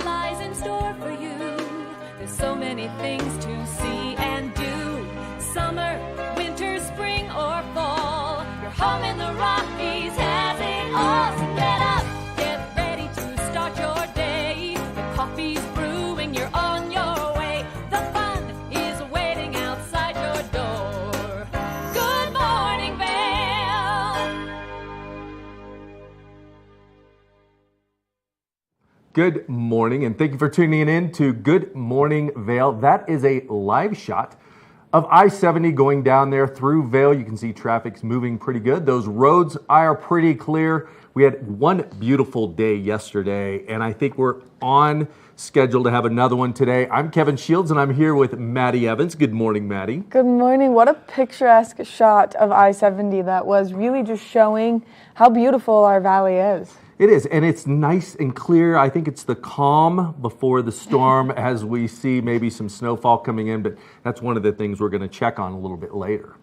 lies in store for you. There's so many things to see and do. Summer, winter, spring, or fall. Your home in the Rockies has it all. So get up, get ready to start your day. The coffee's brewing, you're on your way. The fun is waiting outside your door. Good morning, Vail. Good morning, and thank you for tuning in to Good Morning Vail. That is a live shot of I-70 going down there through Vail. You can see traffic's moving pretty good. Those roads are pretty clear. We had one beautiful day yesterday, and I think we're on schedule to have another one today. I'm Kevin Shields, and I'm here with Maddie Evans. Good morning, Maddie. Good morning. What a picturesque shot of I-70 that was, really just showing how beautiful our valley is. It is, and it's nice and clear. I think it's the calm before the storm as we see maybe some snowfall coming in, but that's one of the things we're going to check on a little bit later.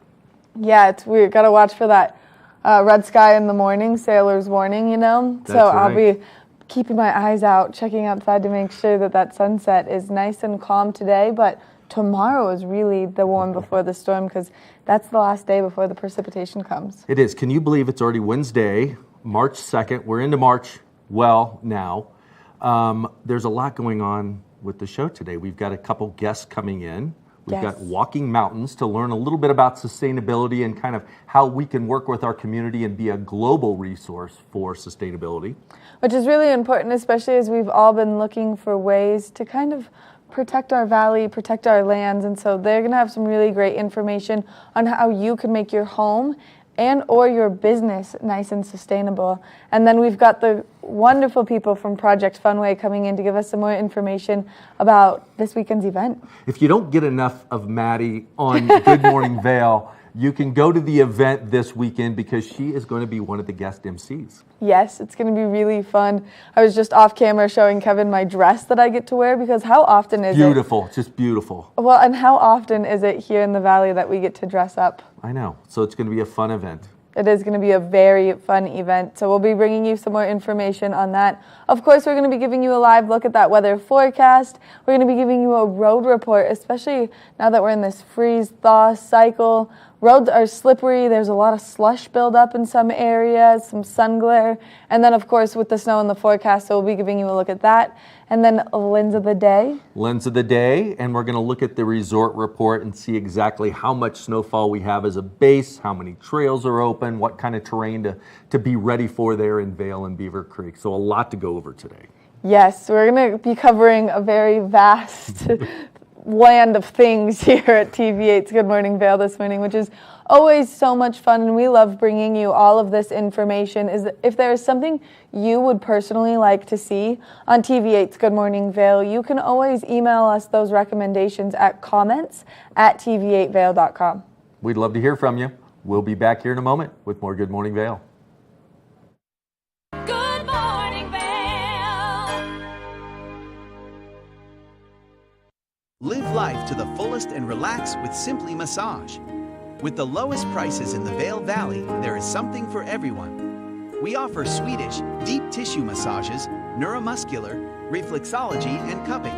Yeah, it's weird. Got to watch for that red sky in the morning, sailor's warning, you know? That's so right. I'll be keeping my eyes out, checking outside to make sure that that sunset is nice and calm today, but tomorrow is really the warm before the storm because that's the last day before the precipitation comes. It is. Can you believe it's already Wednesday, March 2nd? We're into March now. There's a lot going on with the show today. We've got a couple guests coming in. We've got Walking Mountains to learn a little bit about sustainability and kind of how we can work with our community and be a global resource for sustainability. Which is really important, especially as we've all been looking for ways to kind of protect our valley, protect our lands. And so they're going to have some really great information on how you can make your home and or your business nice and sustainable. And then we've got the wonderful people from Project Funway coming in to give us some more information about this weekend's event. If you don't get enough of Maddie on Good Morning Vail, you can go to the event this weekend because she is going to be one of the guest MCs. Yes, it's going to be really fun. I was just off camera showing Kevin my dress that I get to wear because how often is Beautiful, just beautiful. Well, and how often is it here in the valley that we get to dress up? I know, so it's going to be a fun event. It is going to be a very fun event, so we'll be bringing you some more information on that. Of course, we're going to be giving you a live look at that weather forecast. We're going to be giving you a road report, especially now that we're in this freeze-thaw cycle. Roads are slippery. There's a lot of slush buildup in some areas, some sun glare. And then, of course, with the snow in the forecast, so we'll be giving you a look at that. And then Lens of the Day. Lens of the Day, and we're going to look at the resort report and see exactly how much snowfall we have as a base, how many trails are open, what kind of terrain to be ready for there in Vail and Beaver Creek. So a lot to go over today. Yes, we're going to be covering a very vast land of things here at TV8's Good Morning Vail this morning, which is always so much fun, and we love bringing you all of this information. If there is something you would personally like to see on TV8's Good Morning Vail, you can always email us those recommendations at comments@tv8vail.com. We'd love to hear from you. We'll be back here in a moment with more Good Morning Vail. Good morning, Vail. Live life to the fullest and relax with Simply Massage. With the lowest prices in the Vail Valley, there is something for everyone. We offer Swedish, deep tissue massages, neuromuscular, reflexology, and cupping.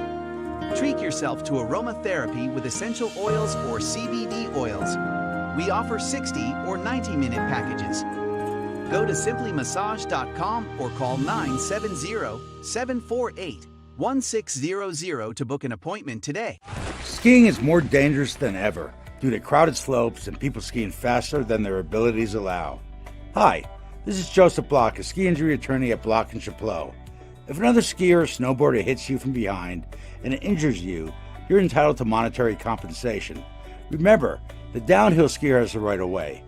Treat yourself to aromatherapy with essential oils or CBD oils. We offer 60 or 90-minute packages. Go to simplymassage.com or call 970-748-1600 to book an appointment today. Skiing is more dangerous than ever due to crowded slopes and people skiing faster than their abilities allow. Hi, this is Joseph Block, a ski injury attorney at Block & Chapleau. If another skier or snowboarder hits you from behind and injures you, you're entitled to monetary compensation. Remember, the downhill skier has the right of way.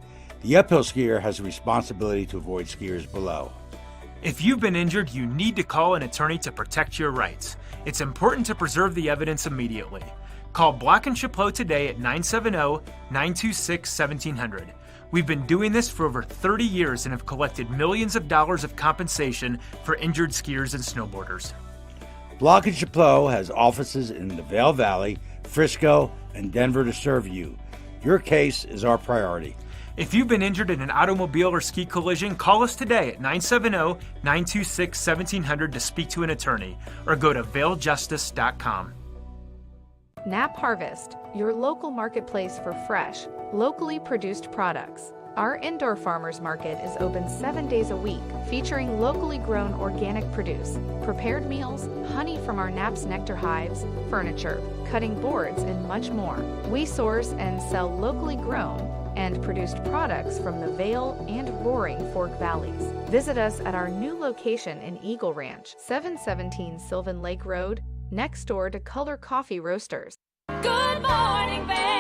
The uphill skier has a responsibility to avoid skiers below. If you've been injured, you need to call an attorney to protect your rights. It's important to preserve the evidence immediately. Call Block & Chapleau today at 970-926-1700. We've been doing this for over 30 years and have collected millions of dollars of compensation for injured skiers and snowboarders. Block & Chapleau has offices in the Vail Valley, Frisco, and Denver to serve you. Your case is our priority. If you've been injured in an automobile or ski collision, call us today at 970-926-1700 to speak to an attorney, or go to vailjustice.com. Nap Harvest, your local marketplace for fresh, locally produced products. Our indoor farmers market is open 7 days a week, featuring locally grown organic produce, prepared meals, honey from our Nap's nectar hives, furniture, cutting boards, and much more. We source and sell locally grown and produced products from the Vail and Roaring Fork Valleys. Visit us at our new location in Eagle Ranch, 717 Sylvan Lake Road, next door to Color Coffee Roasters. Good morning, Vail.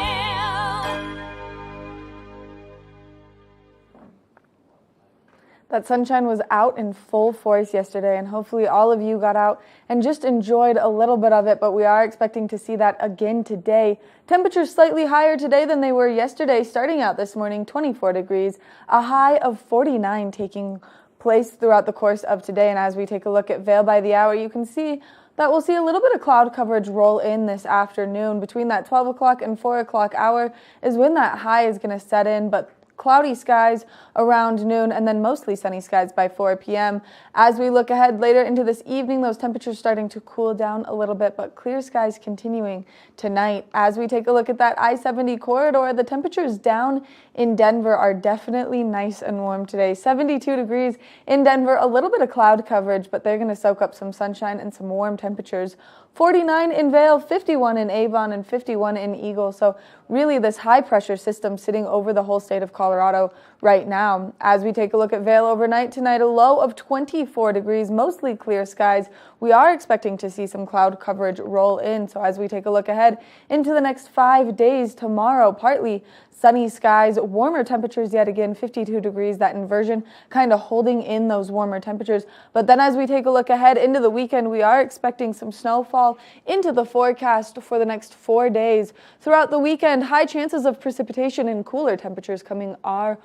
That sunshine was out in full force yesterday, and hopefully all of you got out and just enjoyed a little bit of it, but we are expecting to see that again today. Temperatures slightly higher today than they were yesterday, starting out this morning, 24 degrees, a high of 49 taking place throughout the course of today. And as we take a look at Vail by the hour, you can see that we'll see a little bit of cloud coverage roll in this afternoon. Between that 12 o'clock and 4 o'clock hour is when that high is going to set in, but cloudy skies around noon, and then mostly sunny skies by 4 p.m. As we look ahead later into this evening, those temperatures starting to cool down a little bit, but clear skies continuing tonight. As we take a look at that I-70 corridor, the temperatures down in Denver are definitely nice and warm today. 72 degrees in Denver, a little bit of cloud coverage, but they're going to soak up some sunshine and some warm temperatures. 49 in Vail, 51 in Avon, and 51 in Eagle. So really this high pressure system sitting over the whole state of Colorado right now. As we take a look at Vail overnight tonight, a low of 24 degrees, mostly clear skies. We are expecting to see some cloud coverage roll in. So as we take a look ahead into the next 5 days, tomorrow, partly sunny skies, warmer temperatures yet again, 52 degrees, that inversion kind of holding in those warmer temperatures. But then as we take a look ahead into the weekend, we are expecting some snowfall into the forecast for the next 4 days. Throughout the weekend, high chances of precipitation and cooler temperatures coming our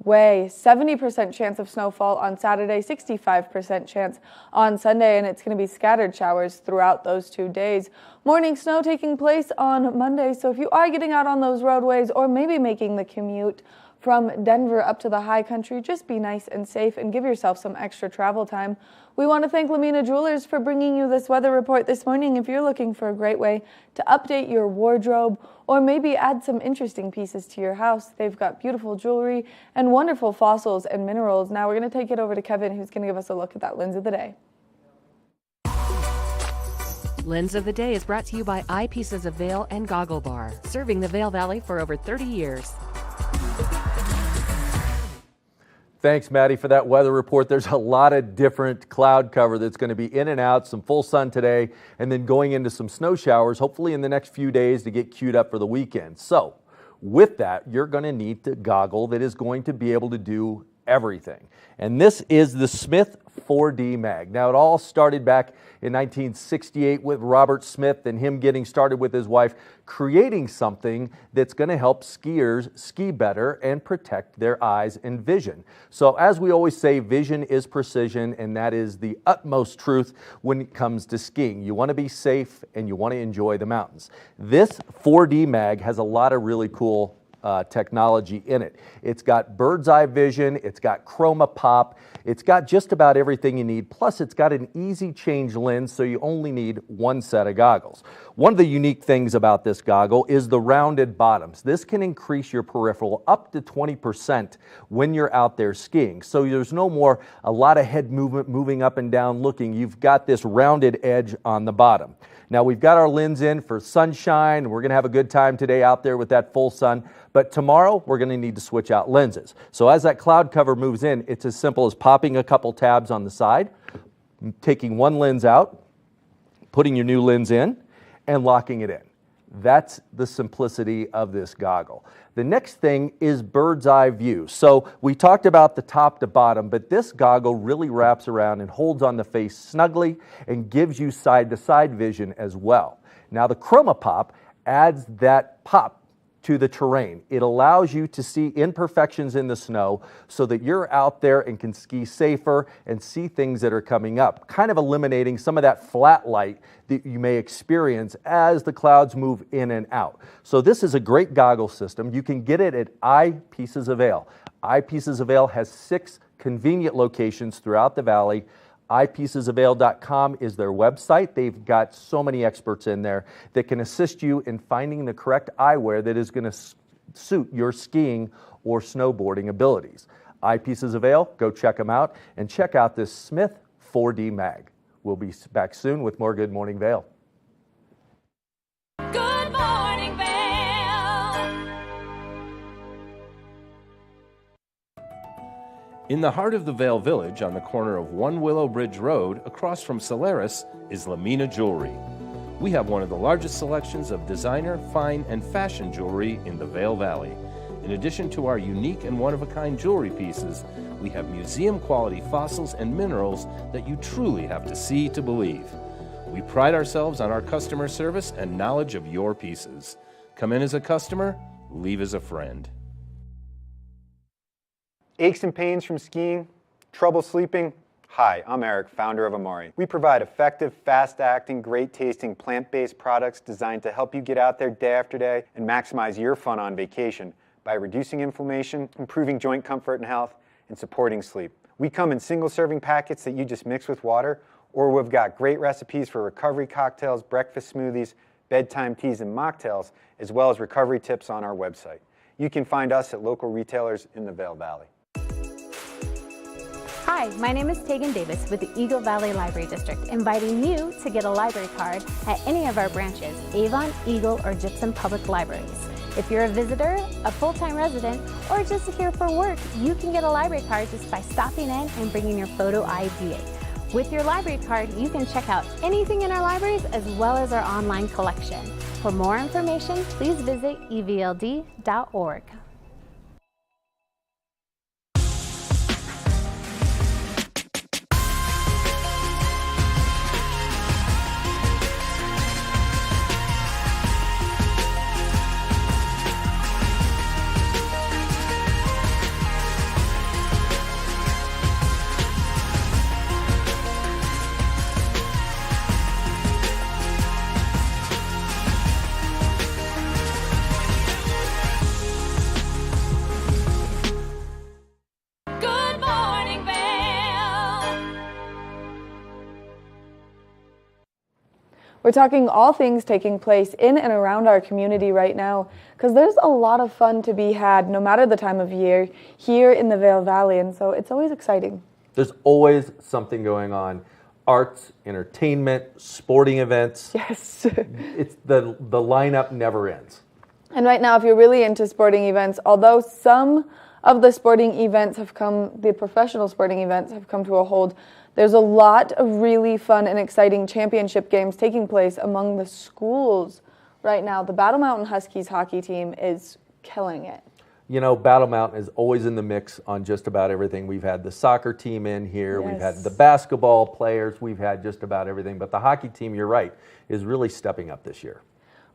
way. 70% chance of snowfall on Saturday, 65% chance on Sunday, and it's going to be scattered showers throughout those 2 days. Morning snow taking place on Monday, so if you are getting out on those roadways or maybe making the commute from Denver up to the high country, just be nice and safe and give yourself some extra travel time. We want to thank Lamina Jewelers for bringing you this weather report this morning. If you're looking for a great way to update your wardrobe or maybe add some interesting pieces to your house, they've got beautiful jewelry and wonderful fossils and minerals. Now we're going to take it over to Kevin, who's going to give us a look at that lens of the day. Lens of the Day is brought to you by Eyepieces of Vail and Goggle Bar, serving the Vail Valley for over 30 years. Thanks, Maddie, for that weather report. There's a lot of different cloud cover that's going to be in and out, some full sun today, and then going into some snow showers, hopefully in the next few days to get queued up for the weekend. So with that, you're going to need the goggle that is going to be able to do everything. And this is the Smith 4D Mag. Now, it all started back in 1968 with Robert Smith and him getting started with his wife, creating something that's going to help skiers ski better and protect their eyes and vision. So as we always say, vision is precision, and that is the utmost truth when it comes to skiing. You want to be safe and you want to enjoy the mountains. This 4D Mag has a lot of really cool technology in it. It's got bird's eye vision, it's got chroma pop, it's got just about everything you need, plus it's got an easy change lens, so you only need one set of goggles. One of the unique things about this goggle is the rounded bottoms. This can increase your peripheral up to 20% when you're out there skiing. So there's no more a lot of head movement, moving up and down looking. You've got this rounded edge on the bottom. Now we've got our lens in for sunshine. We're going to have a good time today out there with that full sun. But tomorrow we're going to need to switch out lenses. So as that cloud cover moves in, it's as simple as popping a couple tabs on the side, taking one lens out, putting your new lens in, and locking it in. That's the simplicity of this goggle. The next thing is bird's eye view. So we talked about the top to bottom, but this goggle really wraps around and holds on the face snugly and gives you side to side vision as well. Now the chroma pop adds that pop to the terrain. It allows you to see imperfections in the snow so that you're out there and can ski safer and see things that are coming up, kind of eliminating some of that flat light that you may experience as the clouds move in and out. So this is a great goggle system. You can get it at Eyepieces of Vail. Eyepieces of Vail has 6 convenient locations throughout the valley. Eyepiecesofvail.com is their website. They've got so many experts in there that can assist you in finding the correct eyewear that is going to suit your skiing or snowboarding abilities. Eyepieces of Vail, go check them out, and check out this Smith 4D mag. We'll be back soon with more Good Morning Vail. Good morning, Vail. In the heart of the Vail Village, on the corner of One Willow Bridge Road, across from Solaris, is Lamina Jewelry. We have one of the largest selections of designer, fine, and fashion jewelry in the Vail Valley. In addition to our unique and one-of-a-kind jewelry pieces, we have museum-quality fossils and minerals that you truly have to see to believe. We pride ourselves on our customer service and knowledge of your pieces. Come in as a customer, leave as a friend. Aches and pains from skiing? Trouble sleeping? Hi, I'm Eric, founder of Amari. We provide effective, fast-acting, great-tasting, plant-based products designed to help you get out there day after day and maximize your fun on vacation by reducing inflammation, improving joint comfort and health, and supporting sleep. We come in single-serving packets that you just mix with water, or we've got great recipes for recovery cocktails, breakfast smoothies, bedtime teas, and mocktails, as well as recovery tips on our website. You can find us at local retailers in the Vail Valley. Hi, my name is Tegan Davis with the Eagle Valley Library District, inviting you to get a library card at any of our branches, Avon, Eagle, or Gypsum Public Libraries. If you're a visitor, a full-time resident, or just here for work, you can get a library card just by stopping in and bringing your photo ID. With your library card, you can check out anything in our libraries as well as our online collection. For more information, please visit evld.org. Good morning, Vail. We're talking all things taking place in and around our community right now, because there's a lot of fun to be had no matter the time of year here in the Vail Valley, and so it's always exciting. There's always something going on. Arts, entertainment, sporting events. Yes. It's the lineup never ends. And right now, if you're really into sporting events, although some of the sporting events have come, the professional sporting events have come to a hold, there's a lot of really fun and exciting championship games taking place among the schools right now. The Battle Mountain Huskies hockey team is killing it. You know, Battle Mountain is always in the mix on just about everything. We've had the soccer team in here, Yes. We've had the basketball players, we've had just about everything. But the hockey team, you're right, is really stepping up this year.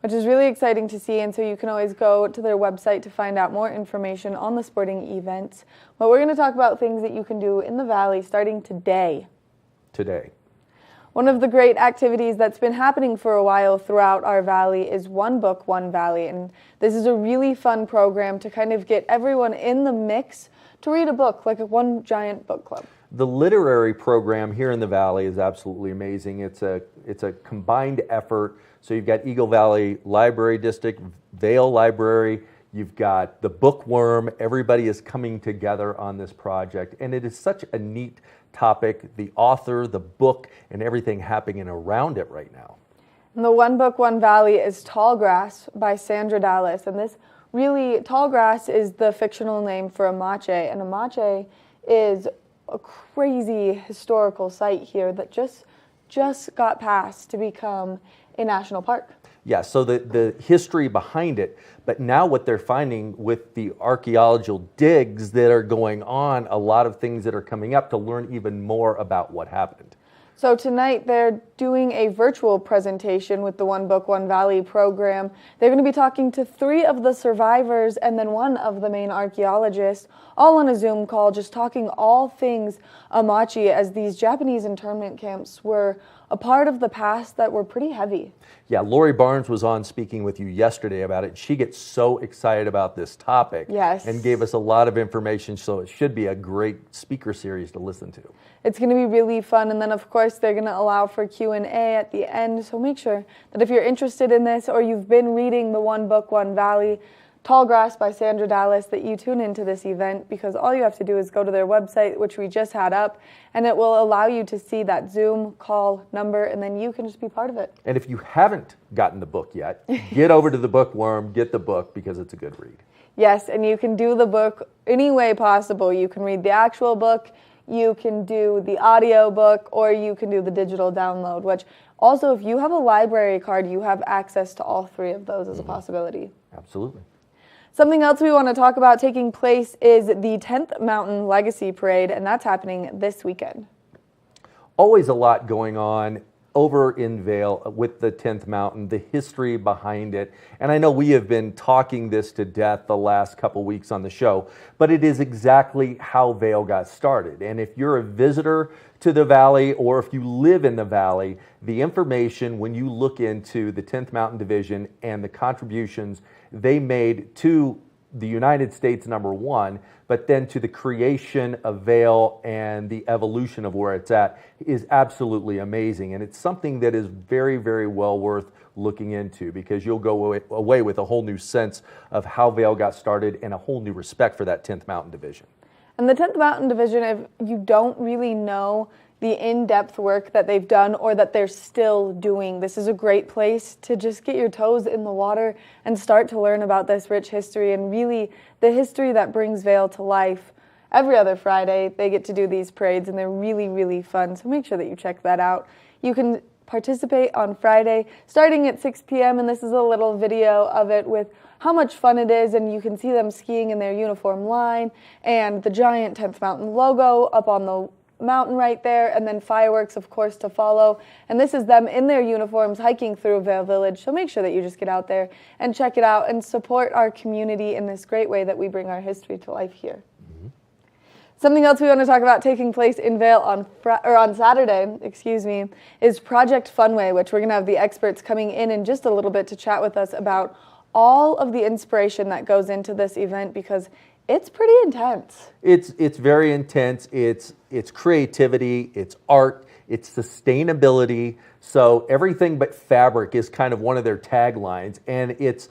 Which is really exciting to see, and so you can always go to their website to find out more information on the sporting events. But we're going to talk about things that you can do in the Valley starting today. One of the great activities that's been happening for a while throughout our valley is One Book, One Valley, and this is a really fun program to kind of get everyone in the mix to read a book, like one giant book club. The literary program here in the Valley is absolutely amazing. It's a combined effort. So you've got Eagle Valley Library District, Vail Library, you've got the Bookworm. Everybody is coming together on this project, and it is such a neat topic, the author, the book, and everything happening around it right now. And the One Book, One Valley is Tall Grass by Sandra Dallas, and this really, Tall Grass is the fictional name for Amache, and Amache is a crazy historical site here that just got passed to become a national park. Yeah, so the history behind it, but now what they're finding with the archaeological digs that are going on, a lot of things that are coming up to learn even more about what happened. So tonight they're doing a virtual presentation with the One Book, One Valley program. They're going to be talking to 3 of the survivors and then 1 of the main archaeologists, all on a Zoom call, just talking all things Amachi, as these Japanese internment camps were a part of the past that were pretty heavy. Yeah, Lori Barnes was on speaking with you yesterday about it. She gets so excited about this topic. Yes. And gave us a lot of information, so it should be a great speaker series to listen to. It's going to be really fun, and then of course they're going to allow for Q&A at the end, so make sure that if you're interested in this or you've been reading the One Book, One Valley, Tall Grass by Sandra Dallas, that you tune into this event, because all you have to do is go to their website, which we just had up, and it will allow you to see that Zoom call number, and then you can just be part of it. And if you haven't gotten the book yet, get over to the Bookworm, get the book, because it's a good read. Yes, and you can do the book any way possible. You can read the actual book, you can do the audio book, or you can do the digital download, which also, if you have a library card, you have access to all 3 of those as a possibility. Absolutely. Something else we want to talk about taking place is the 10th Mountain Legacy Parade, and that's happening this weekend. Always a lot going on over in Vail with the 10th Mountain, the history behind it. And I know we have been talking this to death the last couple weeks on the show, but it is exactly how Vail got started. And if you're a visitor to the valley, or if you live in the valley, the information when you look into the 10th Mountain Division and the contributions they made to the United States, number one, but then to the creation of Vail and the evolution of where it's at is absolutely amazing. And it's something that is very, very well worth looking into, because you'll go away with a whole new sense of how Vail got started and a whole new respect for that 10th Mountain Division. And the 10th Mountain Division, if you don't really know the in-depth work that they've done or that they're still doing, this is a great place to just get your toes in the water and start to learn about this rich history, and really the history that brings Vail to life. Every other Friday, they get to do these parades, and they're really, really fun, so make sure that you check that out. You can participate on Friday starting at 6 p.m., and this is a little video of it with how much fun it is, and you can see them skiing in their uniform line and the giant 10th Mountain logo up on the mountain right there, and then fireworks, of course, to follow. And this is them in their uniforms hiking through Vail Village, so make sure that you just get out there and check it out and support our community in this great way that we bring our history to life here. Something else we want to talk about taking place in Vail on Saturday, is Project Funway, which we're going to have the experts coming in just a little bit to chat with us about all of the inspiration that goes into this event, because it's pretty intense. It's very intense. It's creativity, it's art, it's sustainability. So everything but fabric is kind of one of their taglines, and it's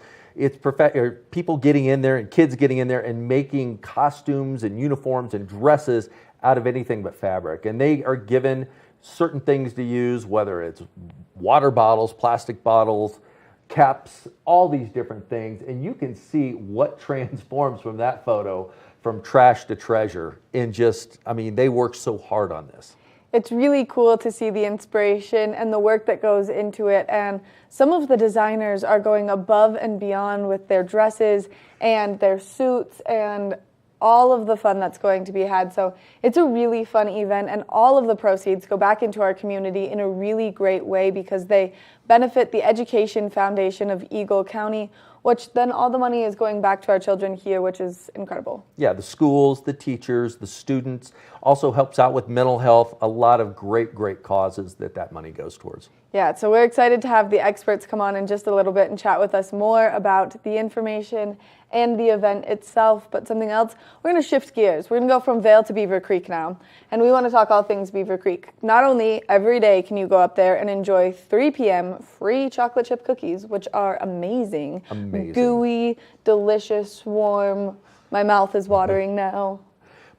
people getting in there and kids getting in there and making costumes and uniforms and dresses out of anything but fabric. And they are given certain things to use, whether it's water bottles, plastic bottles, caps, all these different things, and you can see what transforms from that photo from trash to treasure in just, they work so hard on this. It's really cool to see the inspiration and the work that goes into it, and some of the designers are going above and beyond with their dresses and their suits and all of the fun that's going to be had. So it's a really fun event, and all of the proceeds go back into our community in a really great way, because they benefit the Education Foundation of Eagle County, which then all the money is going back to our children here, which is incredible. Yeah, the schools, the teachers, the students, also helps out with mental health, a lot of great, great causes that money goes towards. Yeah, so we're excited to have the experts come on in just a little bit and chat with us more about the information and the event itself. But something else, we're going to shift gears. We're going to go from Vail to Beaver Creek now, and we want to talk all things Beaver Creek. Not only every day can you go up there and enjoy 3 p.m. free chocolate chip cookies, which are amazing. Gooey, delicious, warm. My mouth is watering now.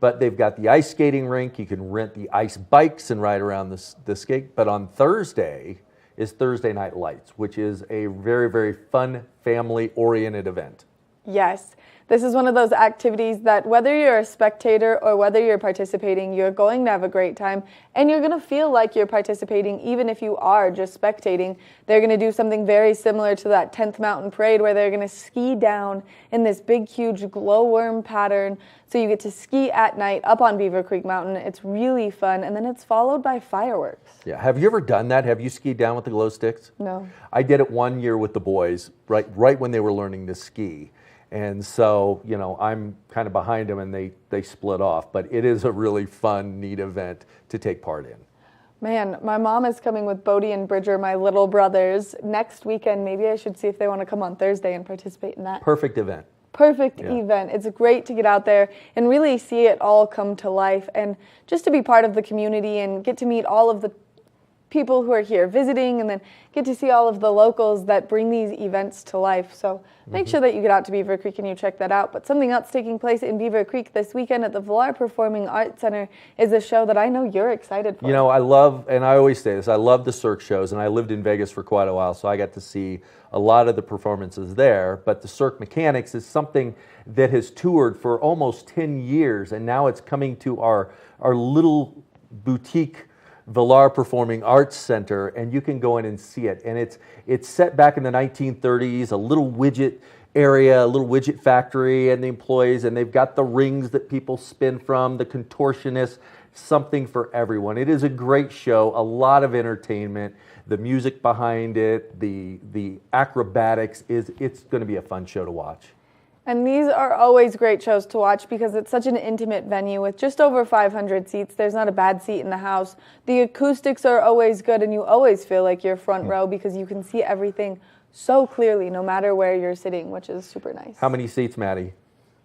But they've got the ice skating rink. You can rent the ice bikes and ride around the skate. But on Thursday is Thursday Night Lights, which is a very, very fun, family-oriented event. Yes. This is one of those activities that whether you're a spectator or whether you're participating, you're going to have a great time and you're going to feel like you're participating even if you are just spectating. They're going to do something very similar to that 10th Mountain Parade where they're going to ski down in this big, huge glowworm pattern. So you get to ski at night up on Beaver Creek Mountain. It's really fun, and then it's followed by fireworks. Yeah, have you ever done that? Have you skied down with the glow sticks? No. I did it one year with the boys, right when they were learning to ski. And so, you know, I'm kind of behind them and they split off. But it is a really fun, neat event to take part in. Man, my mom is coming with Bodie and Bridger, my little brothers, next weekend. Maybe I should see if they want to come on Thursday and participate in that. Perfect event. Perfect event. It's great to get out there and really see it all come to life and just to be part of the community and get to meet all of the people who are here visiting and then get to see all of the locals that bring these events to life. So make sure that you get out to Beaver Creek and you check that out. But something else taking place in Beaver Creek this weekend at the Vail Performing Arts Center is a show that I know you're excited for. You know, I love, and I always say this, I love the Cirque shows, and I lived in Vegas for quite a while, so I got to see a lot of the performances there. But the Cirque Mechanics is something that has toured for almost 10 years, and now it's coming to our little boutique Vail Performing Arts Center, and you can go in and see it. And it's set back in the 1930s, a little widget area, a little widget factory, and the employees, and they've got the rings that people spin from, the contortionists, something for everyone. It is a great show, a lot of entertainment, the music behind it, the acrobatics, it's going to be a fun show to watch. And these are always great shows to watch because it's such an intimate venue with just over 500 seats. There's not a bad seat in the house. The acoustics are always good and you always feel like you're front row because you can see everything so clearly no matter where you're sitting, which is super nice. How many seats, Maddie?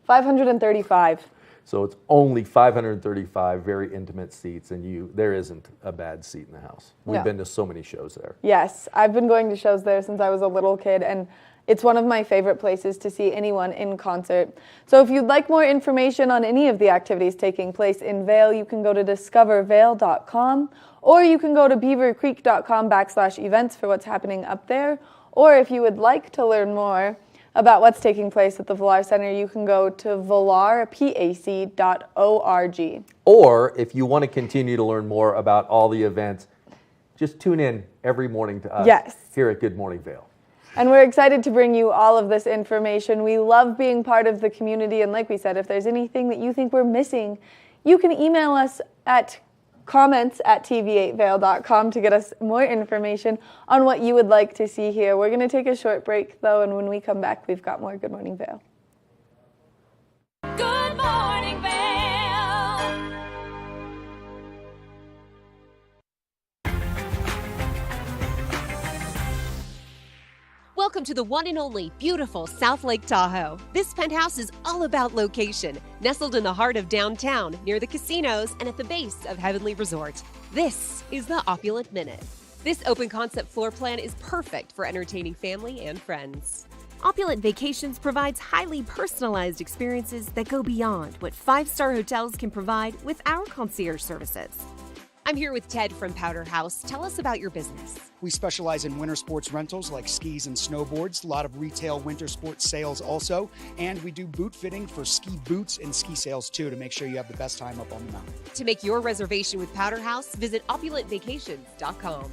535. So it's only 535 very intimate seats, and there isn't a bad seat in the house. We've been to so many shows there. Yes, I've been going to shows there since I was a little kid, and it's one of my favorite places to see anyone in concert. So if you'd like more information on any of the activities taking place in Vail, you can go to discovervail.com, or you can go to beavercreek.com/events for what's happening up there. Or if you would like to learn more about what's taking place at the Vail Center, you can go to valarpac.org. Or if you want to continue to learn more about all the events, just tune in every morning to us here at Good Morning Vail. And we're excited to bring you all of this information. We love being part of the community. And like we said, if there's anything that you think we're missing, you can email us at comments@tv8vail.com to get us more information on what you would like to see here. We're going to take a short break, though, and when we come back, we've got more Good Morning Vail. Good morning, Vail. Welcome to the one and only beautiful South Lake Tahoe. This penthouse is all about location, nestled in the heart of downtown, near the casinos and at the base of Heavenly Resort. This is the Opulent Minute. This open concept floor plan is perfect for entertaining family and friends. Opulent Vacations provides highly personalized experiences that go beyond what five-star hotels can provide with our concierge services. I'm here with Ted from Powder House. Tell us about your business. We specialize in winter sports rentals like skis and snowboards, a lot of retail winter sports sales also, and we do boot fitting for ski boots and ski sales too to make sure you have the best time up on the mountain. To make your reservation with Powder House, visit opulentvacations.com.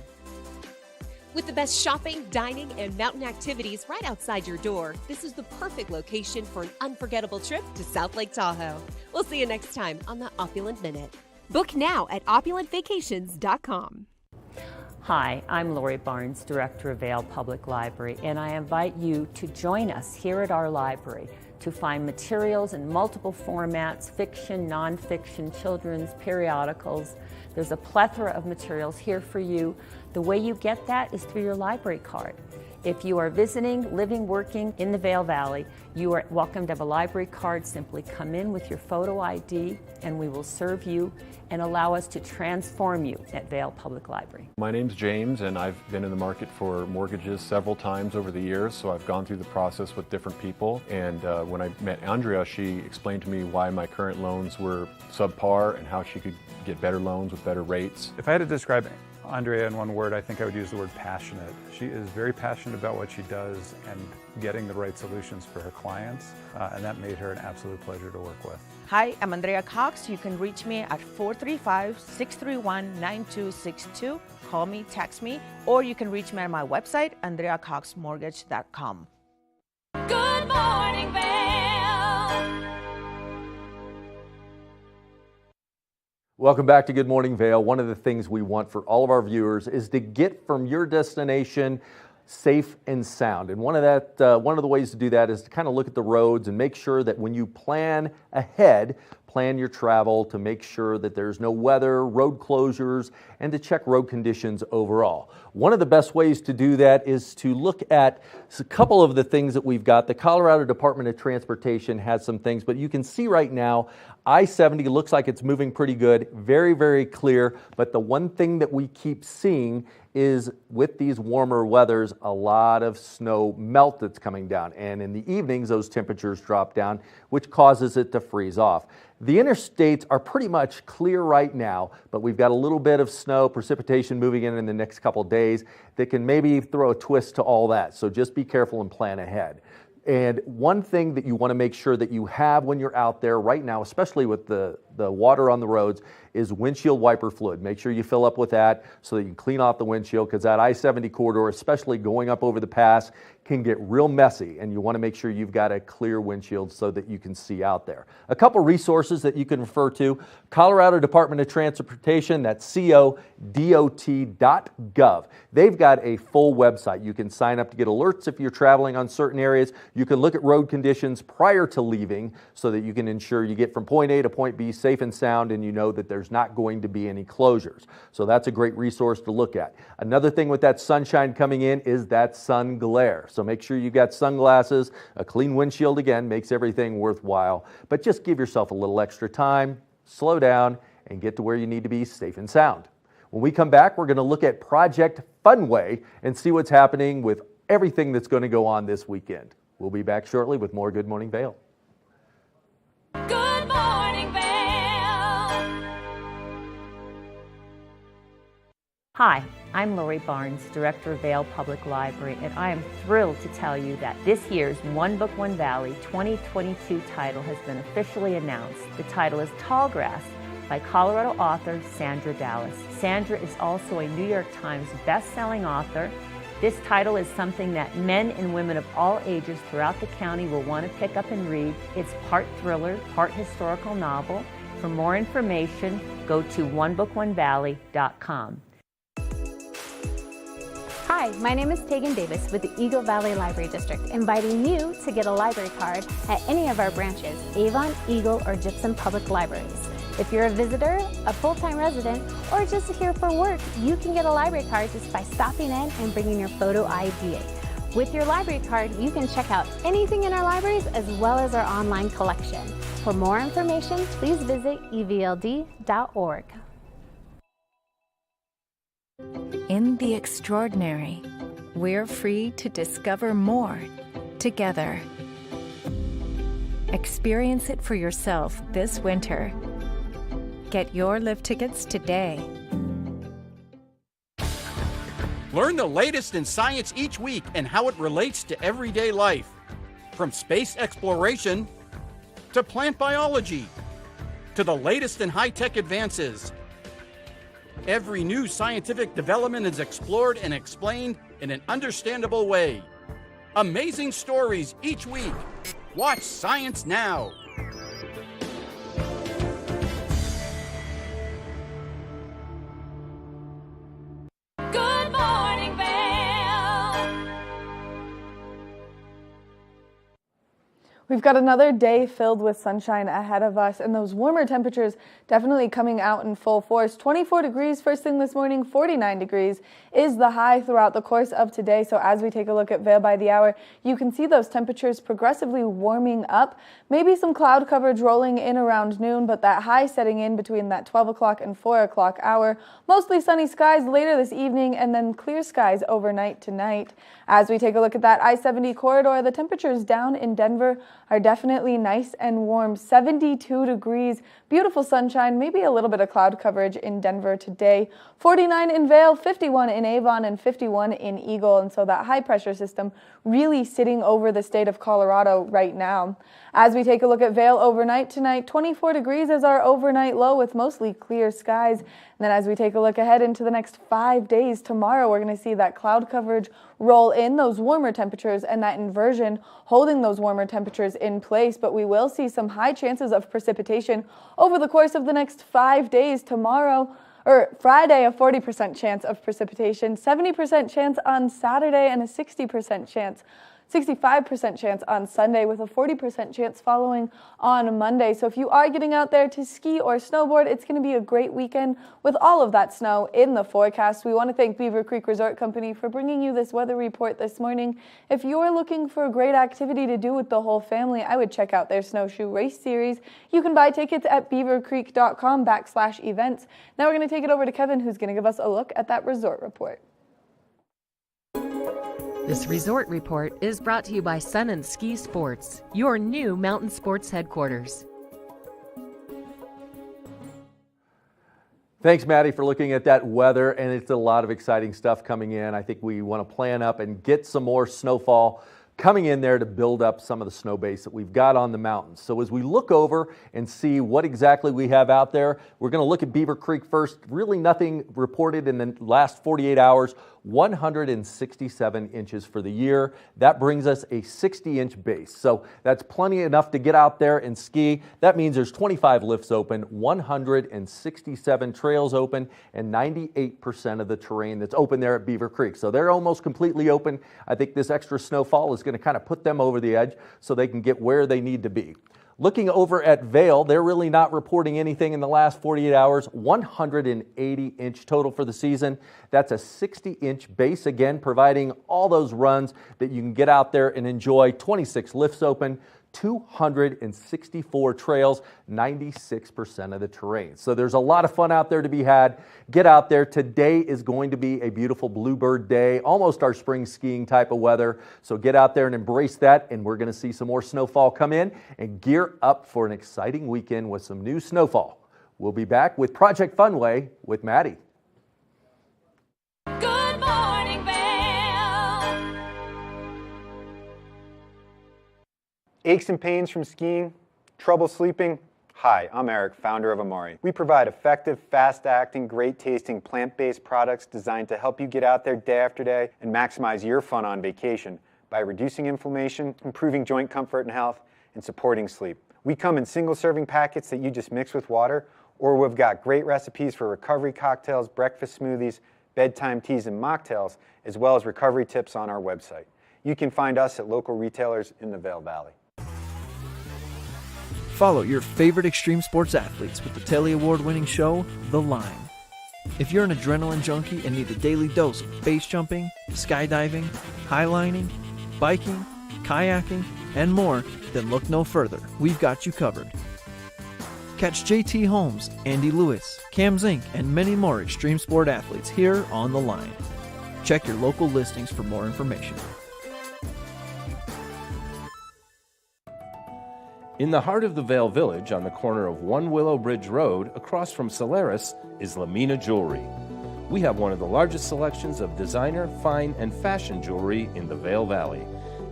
With the best shopping, dining, and mountain activities right outside your door, this is the perfect location for an unforgettable trip to South Lake Tahoe. We'll see you next time on the Opulent Minute. Book now at opulentvacations.com. Hi, I'm Lori Barnes, Director of Vail Public Library, and I invite you to join us here at our library to find materials in multiple formats, fiction, nonfiction, children's, periodicals. There's a plethora of materials here for you. The way you get that is through your library card. If you are visiting, living, working in the Vail Valley, you are welcome to have a library card. Simply come in with your photo ID and we will serve you and allow us to transform you at Vail Public Library. My name's James and I've been in the market for mortgages several times over the years, so I've gone through the process with different people, and when I met Andrea, she explained to me why my current loans were subpar and how she could get better loans with better rates. If I had to describe Andrea, in one word, I think I would use the word passionate. She is very passionate about what she does and getting the right solutions for her clients, and that made her an absolute pleasure to work with. Hi, I'm Andrea Cox. You can reach me at 435-631-9262. Call me, text me, or you can reach me on my website, andreacoxmortgage.com. Good morning, Vail. Welcome back to Good Morning Vail. One of the things we want for all of our viewers is to get from your destination safe and sound. And one of the ways to do that is to kind of look at the roads and make sure that when you plan ahead, plan your travel to make sure that there's no weather, road closures, and to check road conditions overall. One of the best ways to do that is to look at a couple of the things that we've got. The Colorado Department of Transportation has some things, but you can see right now I-70 looks like it's moving pretty good, very, very clear. But the one thing that we keep seeing is with these warmer weathers, a lot of snow melt that's coming down. And in the evenings, those temperatures drop down, which causes it to freeze off. The interstates are pretty much clear right now, but we've got a little bit of snow, precipitation moving in the next couple of days that can maybe throw a twist to all that. So just be careful and plan ahead. And one thing that you want to make sure that you have when you're out there right now, especially with the water on the roads, is windshield wiper fluid. Make sure you fill up with that so that you can clean off the windshield, because that I-70 corridor, especially going up over the pass, can get real messy, and you want to make sure you've got a clear windshield so that you can see out there. A couple resources that you can refer to: Colorado Department of Transportation, that's codot.gov. They've got a full website. You can sign up to get alerts if you're traveling on certain areas. You can look at road conditions prior to leaving so that you can ensure you get from point A to point B safe and sound, and you know that there's not going to be any closures. So that's a great resource to look at. Another thing with that sunshine coming in is that sun glare. So make sure you've got sunglasses. A clean windshield, again, makes everything worthwhile. But just give yourself a little extra time, slow down, and get to where you need to be safe and sound. When we come back, we're going to look at Project Funway and see what's happening with everything that's going to go on this weekend. We'll be back shortly with more Good Morning Vail. Good morning, Vail. Hi, I'm Lori Barnes, Director of Vail Public Library, and I am thrilled to tell you that this year's One Book, One Valley 2022 title has been officially announced. The title is Tallgrass by Colorado author Sandra Dallas. Sandra is also a New York Times best-selling author. This title is something that men and women of all ages throughout the county will want to pick up and read. It's part thriller, part historical novel. For more information, go to onebookonevalley.com. Hi, my name is Tegan Davis with the Eagle Valley Library District, inviting you to get a library card at any of our branches, Avon, Eagle, or Gypsum Public Libraries. If you're a visitor, a full-time resident, or just here for work, you can get a library card just by stopping in and bringing your photo ID. With your library card, you can check out anything in our libraries as well as our online collection. For more information, please visit evld.org. In the extraordinary, we're free to discover more together. Experience it for yourself this winter. Get your lift tickets today. Learn the latest in science each week and how it relates to everyday life. From space exploration to plant biology to the latest in high-tech advances. Every new scientific development is explored and explained in an understandable way. Amazing stories each week. Watch Science Now. Good morning, Vail. We've got another day filled with sunshine ahead of us, and those warmer temperatures definitely coming out in full force. 24 degrees first thing this morning, 49 degrees is the high throughout the course of today. So as we take a look at Vail by the hour, you can see those temperatures progressively warming up. Maybe some cloud coverage rolling in around noon, but that high setting in between that 12 o'clock and 4 o'clock hour. Mostly sunny skies later this evening, and then clear skies overnight tonight. As we take a look at that I-70 corridor, the temperatures down in Denver are definitely nice and warm. 72 degrees, beautiful sunshine, maybe a little bit of cloud coverage in Denver today. 49 in Vail, 51 in Avon, and 51 in Eagle. And so that high pressure system really sitting over the state of Colorado right now. As we take a look at Vail overnight tonight, 24 degrees is our overnight low with mostly clear skies. And then as we take a look ahead into the next 5 days, tomorrow we're going to see that cloud coverage roll in, those warmer temperatures, and that inversion holding those warmer temperatures in place. But we will see some high chances of precipitation over the course of the next 5 days. Tomorrow, or Friday, a 40% chance of precipitation, 70% chance on Saturday, and a 65% chance on Sunday, with a 40% chance following on Monday. So if you are getting out there to ski or snowboard, it's going to be a great weekend with all of that snow in the forecast. We want to thank Beaver Creek Resort Company for bringing you this weather report this morning. If you're looking for a great activity to do with the whole family, I would check out their snowshoe race series. You can buy tickets at beavercreek.com/events. Now we're going to take it over to Kevin, who's going to give us a look at that resort report. This resort report is brought to you by Sun and Ski Sports, your new mountain sports headquarters. Thanks, Maddie, for looking at that weather, and it's a lot of exciting stuff coming in. I think we want to plan up and get some more snowfall coming in there to build up some of the snow base that we've got on the mountains. So as we look over and see what exactly we have out there, we're going to look at Beaver Creek first. Really nothing reported in the last 48 hours. 167 inches for the year. That brings us a 60-inch base. So that's plenty enough to get out there and ski. That means there's 25 lifts open, 167 trails open, and 98% of the terrain that's open there at Beaver Creek. So they're almost completely open. I think this extra snowfall is going to kind of put them over the edge so they can get where they need to be. Looking over at Vail, they're really not reporting anything in the last 48 hours. 180-inch total for the season. That's a 60-inch base, again, providing all those runs that you can get out there and enjoy. 26 lifts open, 264 trails, 96% of the terrain. So there's a lot of fun out there to be had. Get out there. Today is going to be a beautiful bluebird day, almost our spring skiing type of weather. So get out there and embrace that, and we're going to see some more snowfall come in and gear up for an exciting weekend with some new snowfall. We'll be back with Project Funway with Maddie. Good morning, Vail. Aches and pains from skiing? Trouble sleeping? Hi, I'm Eric, founder of Amari. We provide effective, fast-acting, great-tasting, plant-based products designed to help you get out there day after day and maximize your fun on vacation by reducing inflammation, improving joint comfort and health, and supporting sleep. We come in single-serving packets that you just mix with water, or we've got great recipes for recovery cocktails, breakfast smoothies, bedtime teas, and mocktails, as well as recovery tips on our website. You can find us at local retailers in the Vail Valley. Follow your favorite extreme sports athletes with the Telly Award-winning show, The Line. If you're an adrenaline junkie and need a daily dose of base jumping, skydiving, highlining, biking, kayaking, and more, then look no further. We've got you covered. Catch JT Holmes, Andy Lewis, Cam Zink, and many more extreme sport athletes here on The Line. Check your local listings for more information. In the heart of the Vail Village, on the corner of One Willow Bridge Road, across from Solaris, is Lamina Jewelry. We have one of the largest selections of designer, fine, and fashion jewelry in the Vail Valley.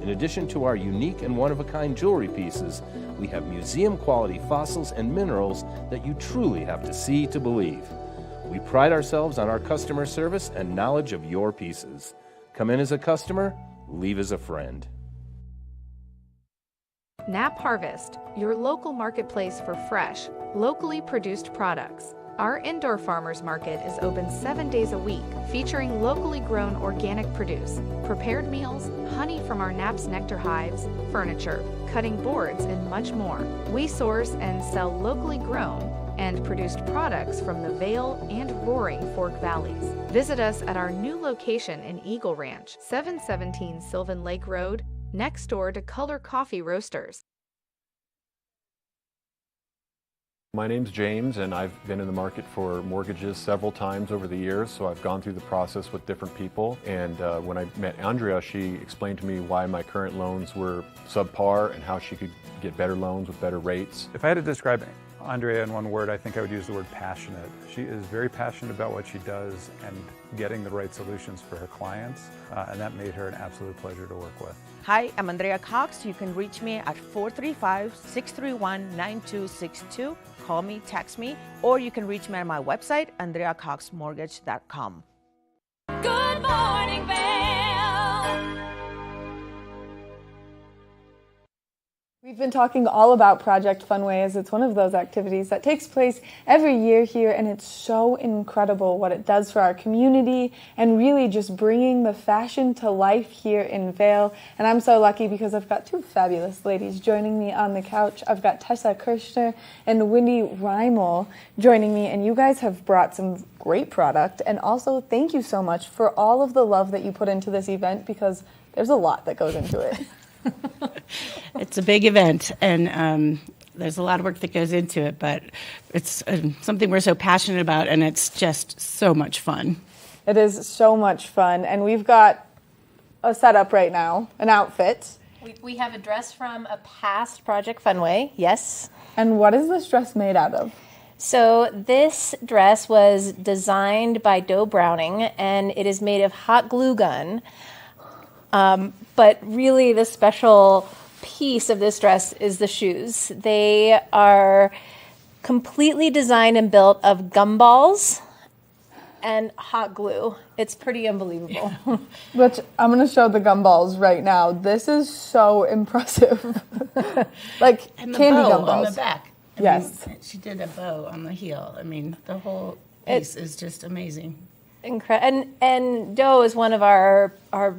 In addition to our unique and one-of-a-kind jewelry pieces, we have museum-quality fossils and minerals that you truly have to see to believe. We pride ourselves on our customer service and knowledge of your pieces. Come in as a customer, leave as a friend. Nap Harvest, your local marketplace for fresh, locally produced products. Our indoor farmers market is open 7 days a week, featuring locally grown organic produce, prepared meals, honey from our Nap's nectar hives, furniture, cutting boards, and much more. We source and sell locally grown and produced products from the Vail and Roaring Fork Valleys. Visit us at our new location in Eagle Ranch, 717 Sylvan Lake Road, next door to Color Coffee Roasters. My name's James, and I've been in the market for mortgages several times over the years, so I've gone through the process with different people. And when I met Andrea, she explained to me why my current loans were subpar and how she could get better loans with better rates. If I had to describe Andrea in one word, I think I would use the word passionate. She is very passionate about what she does and getting the right solutions for her clients, and that made her an absolute pleasure to work with. Hi, I'm Andrea Cox. You can reach me at 435-631-9262. Call me, text me, or you can reach me on my website, andreacoxmortgage.com. Good morning, Vail. We've been talking all about Project Funway, as it's one of those activities that takes place every year here, and it's so incredible what it does for our community and really just bringing the fashion to life here in Vail. And I'm so lucky because I've got two fabulous ladies joining me on the couch. I've got Tessa Kirschner and Wendy Reimel joining me, and you guys have brought some great product. And also, thank you so much for all of the love that you put into this event, because there's a lot that goes into it. It's a big event, and there's a lot of work that goes into it, but it's something we're so passionate about, and it's just so much fun. It is so much fun, and we've got a setup right now, an outfit. We have a dress from a past Project Funway, yes. And what is this dress made out of? So this dress was designed by Doe Browning, and it is made of hot glue gun. But really the special piece of this dress is the shoes. They are completely designed and built of gumballs and hot glue. It's pretty unbelievable. Which I'm going to show the gumballs right now. This is so impressive. Like And the candy bow gumballs. on the back. Yes. I mean, she did a bow on the heel. I mean, the whole piece is just amazing. And Doe is one of our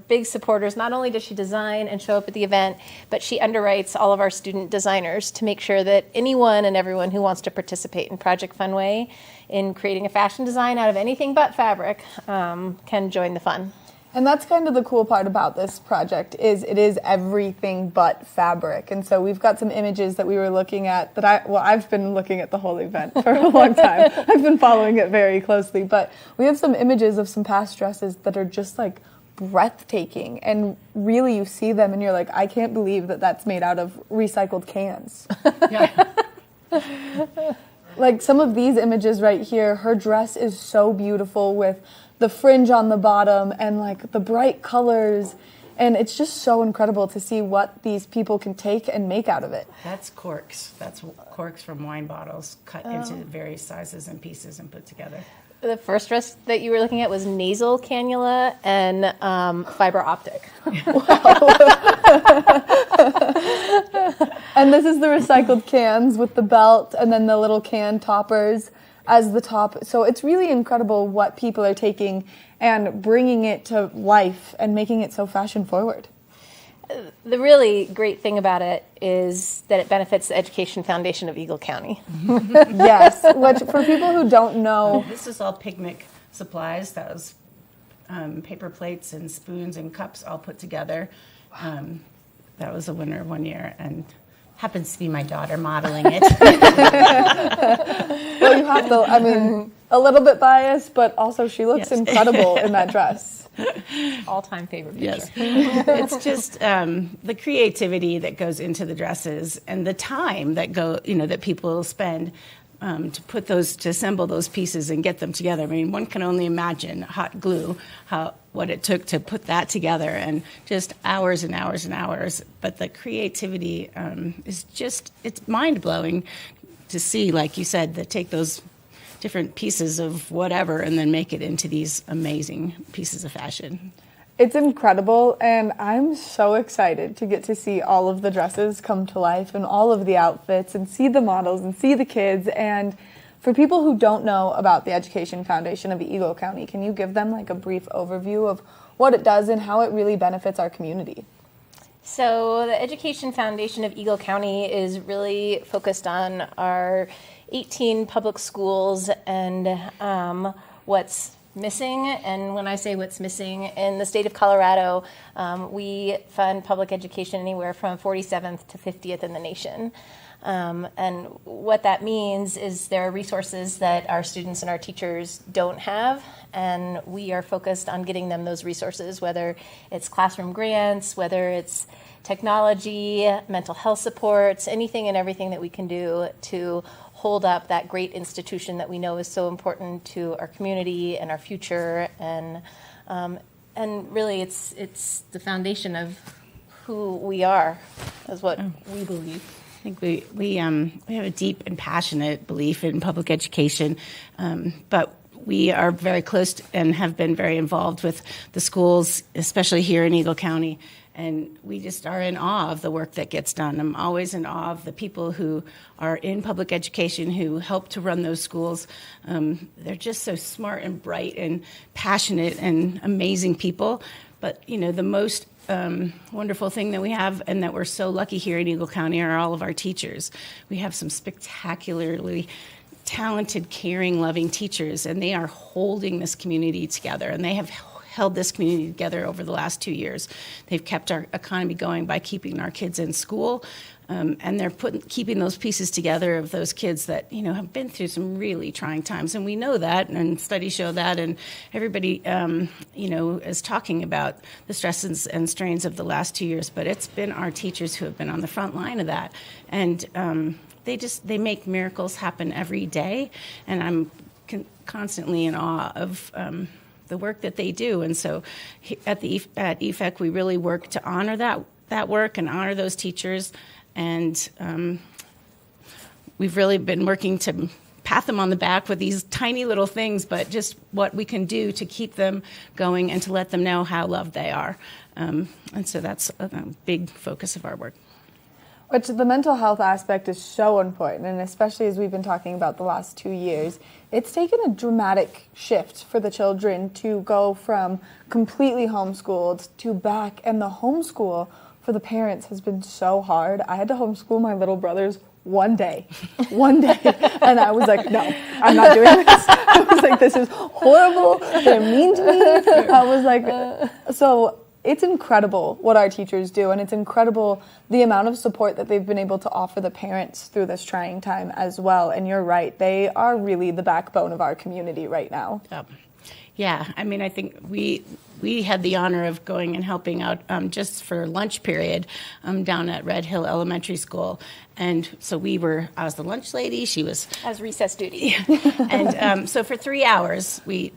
big supporters. Not only does she design and show up at the event, but she underwrites all of our student designers to make sure that anyone and everyone who wants to participate in Project Funway in creating a fashion design out of anything but fabric can join the fun. And that's kind of the cool part about this project, is it is everything but fabric. And so we've got some images that we were looking at that I've been looking at the whole event for a long time. I've been following it very closely. But we have some images of some past dresses that are just like breathtaking. And really you see them and you're like, I can't believe that that's made out of recycled cans. Like some of these images right here, her dress is so beautiful with the fringe on the bottom and like the bright colors, and it's just so incredible to see what these people can take and make out of it. That's corks. That's corks from wine bottles cut into various sizes and pieces and put together. The first dress that you were looking at was nasal cannula and fiber optic. And this is the recycled cans with the belt and then the little can toppers as the top. So it's really incredible what people are taking and bringing it to life and making it so fashion forward. The really great thing about it is that it benefits the Education Foundation of Eagle County. Yes, which for people who don't know... This is all picnic supplies. That was paper plates and spoons and cups all put together. That was a winner one year, and happens to be my daughter modeling it. Well, you have to, I mean, a little bit biased, but also she looks incredible in that dress. All-time favorite picture. Yes. It's just the creativity that goes into the dresses and the time that that people spend to assemble those pieces and get them together. I mean, one can only imagine hot glue, what it took to put that together, and just hours and hours and hours. But the creativity is it's mind-blowing to see, like you said, that take those different pieces of whatever and then make it into these amazing pieces of fashion. It's incredible, and I'm so excited to get to see all of the dresses come to life and all of the outfits and see the models and see the kids. And for people who don't know about the Education Foundation of Eagle County, can you give them like a brief overview of what it does and how it really benefits our community? So the Education Foundation of Eagle County is really focused on our 18 public schools and what's missing. And when I say what's missing, in the state of Colorado, we fund public education anywhere from 47th to 50th in the nation. And what that means is there are resources that our students and our teachers don't have, and we are focused on getting them those resources, whether it's classroom grants, whether it's technology, mental health supports, anything and everything that we can do to hold up that great institution that we know is so important to our community and our future. And really, it's the foundation of who we are, is what we believe. I think we have a deep and passionate belief in public education, but we are very close to, and have been very involved with the schools, especially here in Eagle County. And we just are in awe of the work that gets done. I'm always in awe of the people who are in public education who help to run those schools. They're just so smart and bright and passionate and amazing people. But, the most wonderful thing that we have and that we're so lucky here in Eagle County are all of our teachers. We have some spectacularly talented, caring, loving teachers, and they are holding this community together, and they have held this community together over the last 2 years. They've kept our economy going by keeping our kids in school, and they're keeping those pieces together of those kids that have been through some really trying times, and we know that, and studies show that, and everybody is talking about the stresses and strains of the last 2 years. But it's been our teachers who have been on the front line of that, and they make miracles happen every day, and I'm constantly in awe of the work that they do. And so at EFEC, we really work to honor that work and honor those teachers. And we've really been working to pat them on the back with these tiny little things, but just what we can do to keep them going and to let them know how loved they are. And so that's a big focus of our work. Which the mental health aspect is so important, and especially as we've been talking about the last 2 years, it's taken a dramatic shift for the children to go from completely homeschooled to back, and the homeschool for the parents has been so hard. I had to homeschool my little brothers one day, and I was like, no, I'm not doing this. I was like, this is horrible, they're mean to me. I was like, so it's incredible what our teachers do, and it's incredible the amount of support that they've been able to offer the parents through this trying time as well. And you're right, they are really the backbone of our community right now. Yeah, I mean, I think we had the honor of going and helping out just for lunch period down at Red Hill Elementary School. And so I was the lunch lady, she was... As recess duty. And so for 3 hours, we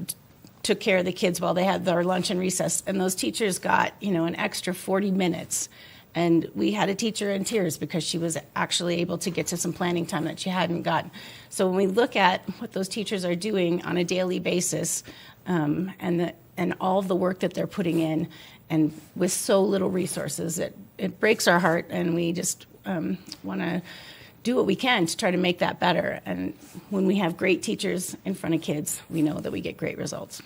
took care of the kids while they had their lunch and recess, and those teachers got an extra 40 minutes, and we had a teacher in tears because she was actually able to get to some planning time that she hadn't gotten. So when we look at what those teachers are doing on a daily basis, and all of the work that they're putting in, and with so little resources, it breaks our heart, and we just want to do what we can to try to make that better. And when we have great teachers in front of kids, we know that we get great results.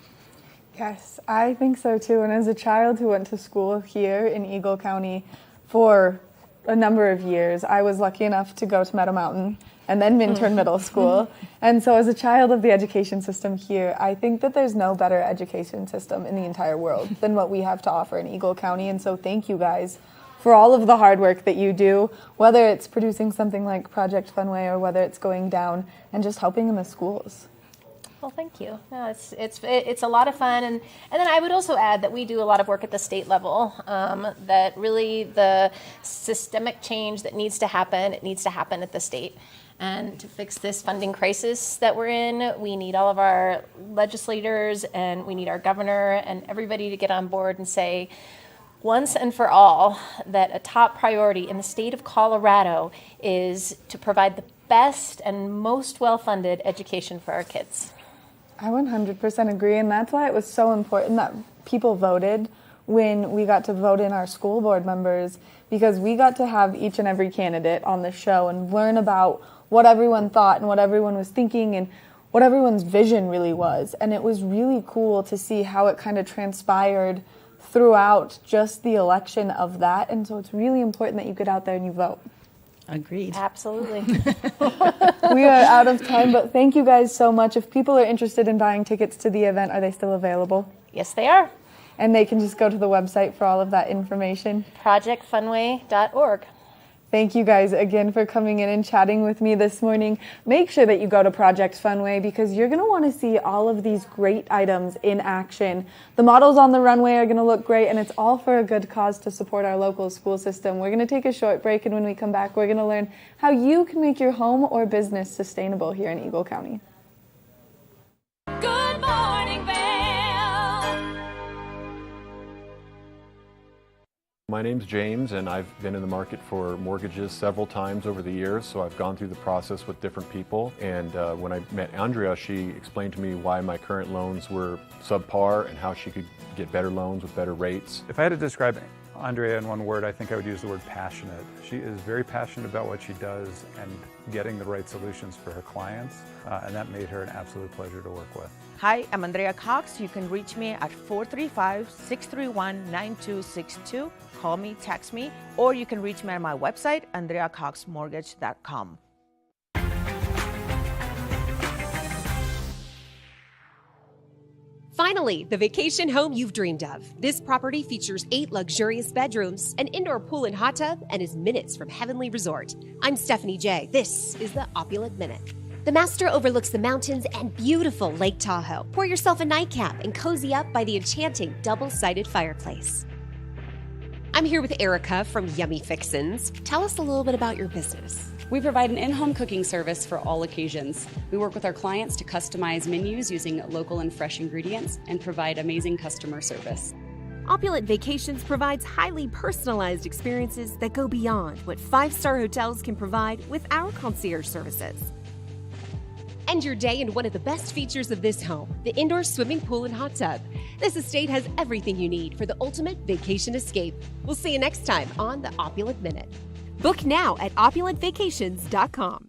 Yes, I think so too. And as a child who went to school here in Eagle County for a number of years, I was lucky enough to go to Meadow Mountain and then Minturn Middle School. And so as a child of the education system here, I think that there's no better education system in the entire world than what we have to offer in Eagle County. And so thank you guys for all of the hard work that you do, whether it's producing something like Project Funway or whether it's going down and just helping in the schools. Well, thank you. No, it's a lot of fun, and then I would also add that we do a lot of work at the state level. That really the systemic change that needs to happen, it needs to happen at the state. And to fix this funding crisis that we're in, we need all of our legislators, and we need our governor and everybody to get on board and say, once and for all, that a top priority in the state of Colorado is to provide the best and most well-funded education for our kids. I 100% agree, and that's why it was so important that people voted when we got to vote in our school board members, because we got to have each and every candidate on the show and learn about what everyone thought and what everyone was thinking and what everyone's vision really was. And it was really cool to see how it kind of transpired throughout just the election of that. And so it's really important that you get out there and you vote. Agreed. Absolutely. We are out of time, but thank you guys so much. If people are interested in buying tickets to the event, are they still available? Yes, they are. And they can just go to the website for all of that information. ProjectFunway.org. Thank you guys again for coming in and chatting with me this morning. Make sure that you go to Project Funway because you're going to want to see all of these great items in action. The models on the runway are going to look great, and it's all for a good cause to support our local school system. We're going to take a short break, and when we come back, we're going to learn how you can make your home or business sustainable here in Eagle County. Good morning, Vail. My name's James, and I've been in the market for mortgages several times over the years, so I've gone through the process with different people. And when I met Andrea, she explained to me why my current loans were subpar and how she could get better loans with better rates. If I had to describe Andrea in one word, I think I would use the word passionate. She is very passionate about what she does and getting the right solutions for her clients, and that made her an absolute pleasure to work with. Hi, I'm Andrea Cox. You can reach me at 435-631-9262. Call me, text me, or you can reach me at my website, andreacoxmortgage.com. Finally, the vacation home you've dreamed of. This property features 8 luxurious bedrooms, an indoor pool and hot tub, and is minutes from Heavenly Resort. I'm Stephanie J. This is the Opulent Minute. The master overlooks the mountains and beautiful Lake Tahoe. Pour yourself a nightcap and cozy up by the enchanting double-sided fireplace. I'm here with Erica from Yummy Fixins. Tell us a little bit about your business. We provide an in-home cooking service for all occasions. We work with our clients to customize menus using local and fresh ingredients and provide amazing customer service. Opulent Vacations provides highly personalized experiences that go beyond what 5-star hotels can provide with our concierge services. End your day in one of the best features of this home, the indoor swimming pool and hot tub. This estate has everything you need for the ultimate vacation escape. We'll see you next time on the Opulent Minute. Book now at opulentvacations.com.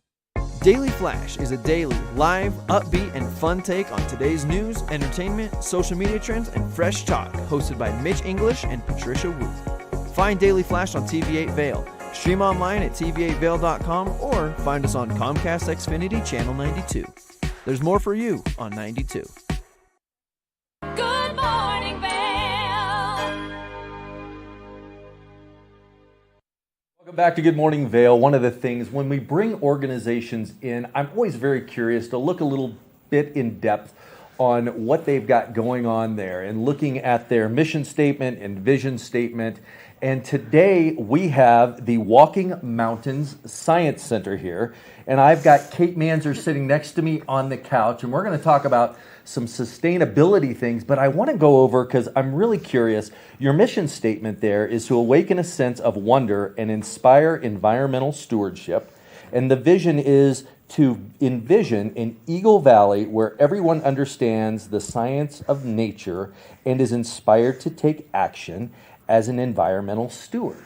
Daily Flash is a daily, live, upbeat, and fun take on today's news, entertainment, social media trends, and fresh talk, hosted by Mitch English and Patricia Wu. Find Daily Flash on TV8 Vail. Stream online at tv8vail.com or find us on Comcast Xfinity Channel 92. There's more for you on 92. Good morning, Vail. Welcome back to Good Morning Vail. One of the things, when we bring organizations in, I'm always very curious to look a little bit in depth on what they've got going on there and looking at their mission statement and vision statement. And today we have the Walking Mountains Science Center here. And I've got Kate Manzer sitting next to me on the couch. And we're going to talk about some sustainability things. But I want to go over, because I'm really curious, your mission statement there is to awaken a sense of wonder and inspire environmental stewardship. And the vision is to envision an Eagle Valley where everyone understands the science of nature and is inspired to take action as an environmental steward.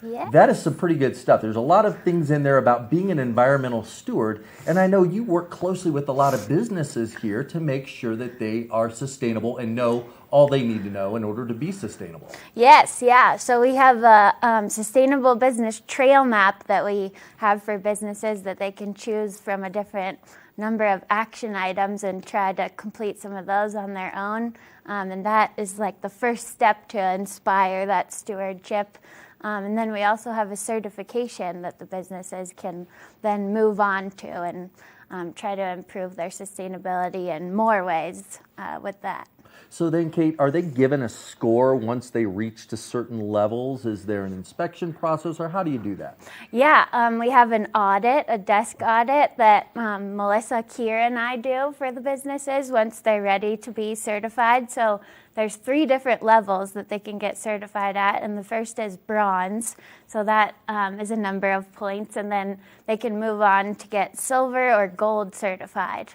Yeah. That is some pretty good stuff. There's a lot of things in there about being an environmental steward, and I know you work closely with a lot of businesses here to make sure that they are sustainable and know all they need to know in order to be sustainable. Yes, yeah. So we have a sustainable business trail map that we have for businesses that they can choose from a different number of action items and try to complete some of those on their own. And that is like the first step to inspire that stewardship. And then we also have a certification that the businesses can then move on to and try to improve their sustainability in more ways with that. So then, Kate, are they given a score once they reach to certain levels? Is there an inspection process, or how do you do that? Yeah, we have an audit, a desk audit that Melissa Keir and I do for the businesses once they're ready to be certified. So there's 3 different levels that they can get certified at, and the first is bronze. So that is a number of points, and then they can move on to get silver or gold certified.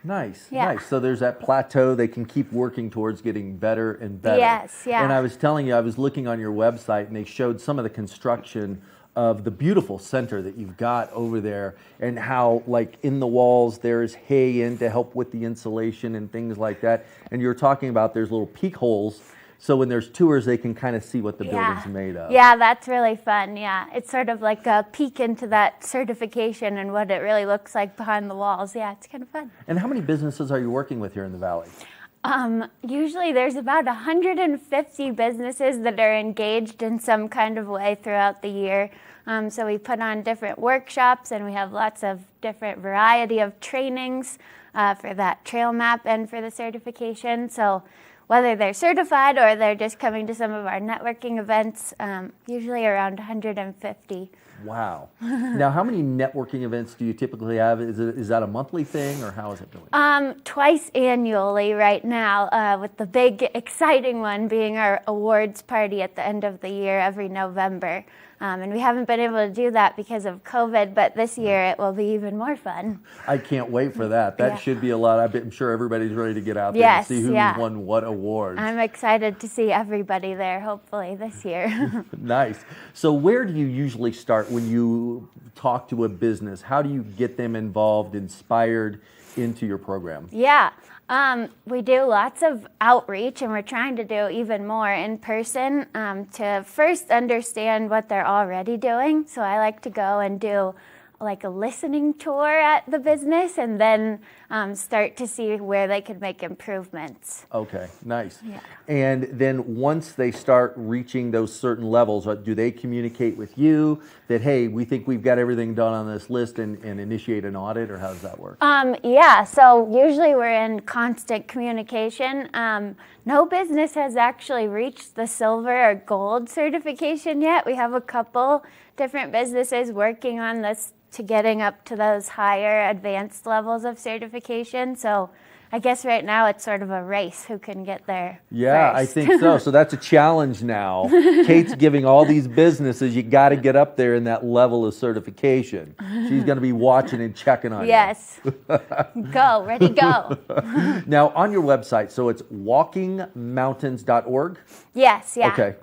Nice, Yeah. nice. So there's that plateau they can keep working towards getting better and better. Yes, yeah. And I was telling you, I was looking on your website, and they showed some of the construction of the beautiful center that you've got over there, and how, like, in the walls there's hay in to help with the insulation and things like that. And you were talking about there's little peek holes So when there's tours, they can kind of see what the building's made of. Yeah, that's really fun. Yeah, it's sort of like a peek into that certification and what it really looks like behind the walls. Yeah, it's kind of fun. And how many businesses are you working with here in the Valley? Usually there's about 150 businesses that are engaged in some kind of way throughout the year. So we put on different workshops, and we have lots of different variety of trainings for that trail map and for the certification. So whether they're certified or they're just coming to some of our networking events, usually around 150. Wow. Now, how many networking events do you typically have? Is that a monthly thing, or how is it going? Twice annually right now, with the big exciting one being our awards party at the end of the year every November. And we haven't been able to do that because of COVID, but this year it will be even more fun. I can't wait for that. That should be a lot. I'm sure everybody's ready to get out there and see who won what awards. I'm excited to see everybody there, hopefully, this year. Nice. So where do you usually start when you talk to a business? How do you get them involved, inspired into your program? Yeah. We do lots of outreach, and we're trying to do even more in person to first understand what they're already doing. So I like to go and do like a listening tour at the business, and then start to see where they could make improvements. Okay, nice. Yeah. And then once they start reaching those certain levels, do they communicate with you that, hey, we think we've got everything done on this list, and initiate an audit, or how does that work? Yeah, so usually we're in constant communication. No business has actually reached the silver or gold certification yet. We have a couple different businesses working on this to getting up to those higher advanced levels of certification. So I guess right now it's sort of a race who can get there Yeah, first. I think so. So that's a challenge now. Kate's giving all these businesses, you got to get up there in that level of certification. She's going to be watching and checking on Yes. Go, ready, go. you. Now, on your website, so it's walkingmountains.org? Yes, yeah. Okay.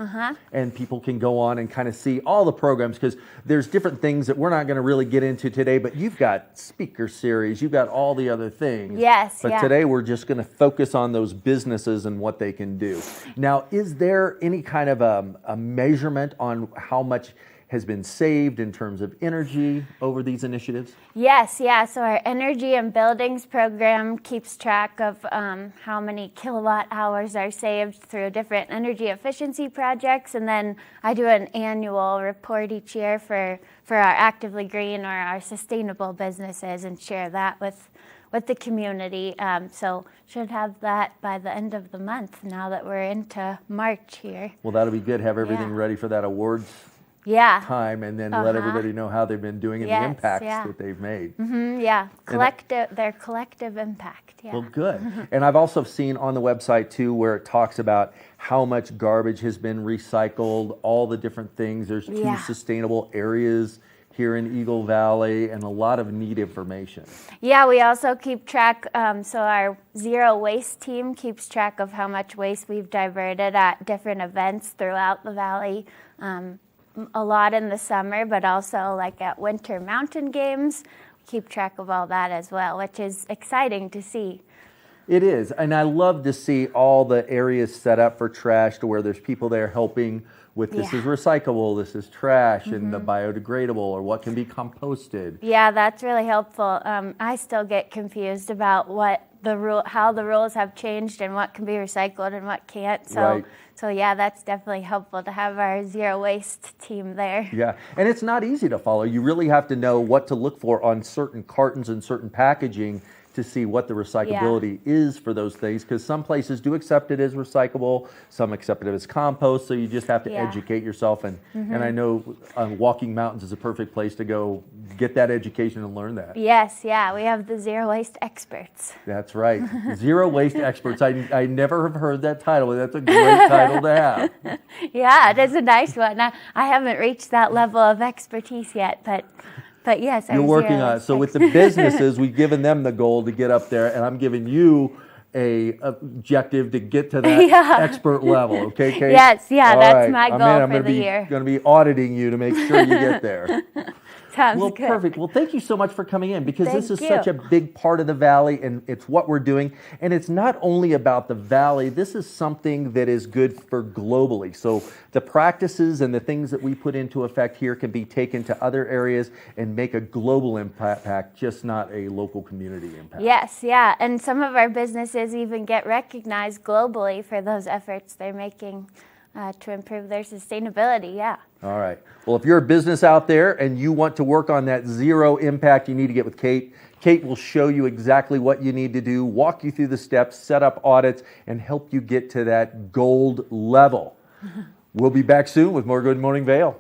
And people can go on and kind of see all the programs, because there's different things that we're not going to really get into today, but you've got speaker series, you've got all the other things. Yes, But today we're just going to focus on those businesses and what they can do. Now, is there any kind of a measurement on how much has been saved in terms of energy over these initiatives? Yes, yeah. So our Energy and Buildings program keeps track of how many kilowatt hours are saved through different energy efficiency projects. And then I do an annual report each year for our Actively Green or our sustainable businesses, and share that with the community. So should have that by the end of the month, now that we're into March here. Well, that'll be good. Have everything ready for that awards time, and then let everybody know how they've been doing and the impacts that they've made. Yeah, their collective impact. Yeah. Well, good. And I've also seen on the website too, where it talks about how much garbage has been recycled, all the different things. There's 2 sustainable areas here in Eagle Valley, and a lot of neat information. Yeah, we also keep track, so our zero waste team keeps track of how much waste we've diverted at different events throughout the valley. A lot in the summer, but also like at winter mountain games. We keep track of all that as well, which is exciting to see. It is, and I love to see all the areas set up for trash, to where there's people there helping with this is recyclable, this is trash, and the biodegradable, or what can be composted. Yeah, that's really helpful. I still get confused about how the rules have changed and what can be recycled and what can't. So yeah, that's definitely helpful to have our zero waste team there. Yeah, and it's not easy to follow. You really have to know what to look for on certain cartons and certain packaging to see what the recyclability is for those things, because some places do accept it as recyclable, some accept it as compost, so you just have to educate yourself, and I know Walking Mountains is a perfect place to go get that education and learn that. Yes, yeah, we have the zero waste experts. That's right, zero waste experts. I never have heard that title, but that's a great title to have. Yeah, it is a nice one. I haven't reached that level of expertise yet, but yes, you're working on it. So with the businesses, we've given them the goal to get up there, and I'm giving you a objective to get to that expert level. Okay, Kate? Yes, yeah, all that's right. my goal for the year. I'm going to be auditing you to make sure you get there. Sounds well, good. perfect. Well, thank you so much for coming in because this Thank is such you. a big part of the Valley and it's what we're doing. And it's not only about the Valley, this is something that is good for globally. So the practices and the things that we put into effect here can be taken to other areas and make a global impact, just not a local community impact. Yes, yeah. And some of our businesses even get recognized globally for those efforts they're making to improve their sustainability, yeah. All right. Well, if you're a business out there and you want to work on that zero impact, you need to get with Kate. Kate will show you exactly what you need to do, walk you through the steps, set up audits, and help you get to that gold level. We'll be back soon with more Good Morning Vail.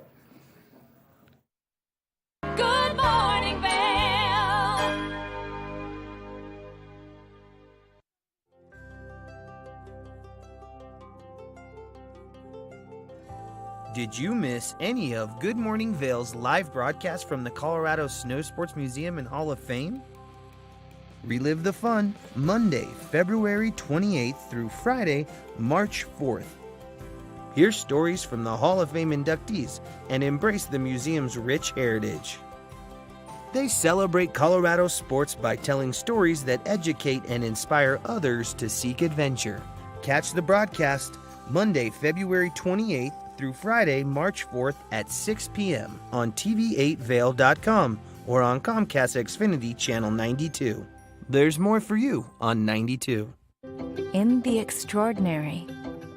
Good morning, Vail. Did you miss any of Good Morning Vail's live broadcast from the Colorado Snow Sports Museum and Hall of Fame? Relive the fun Monday, February 28th through Friday, March 4th. Hear stories from the Hall of Fame inductees and embrace the museum's rich heritage. They celebrate Colorado sports by telling stories that educate and inspire others to seek adventure. Catch the broadcast Monday, February 28th through Friday, March 4th at 6 p.m. on TV8Vail.com or on Comcast Xfinity Channel 92. There's more for you on 92. In the extraordinary,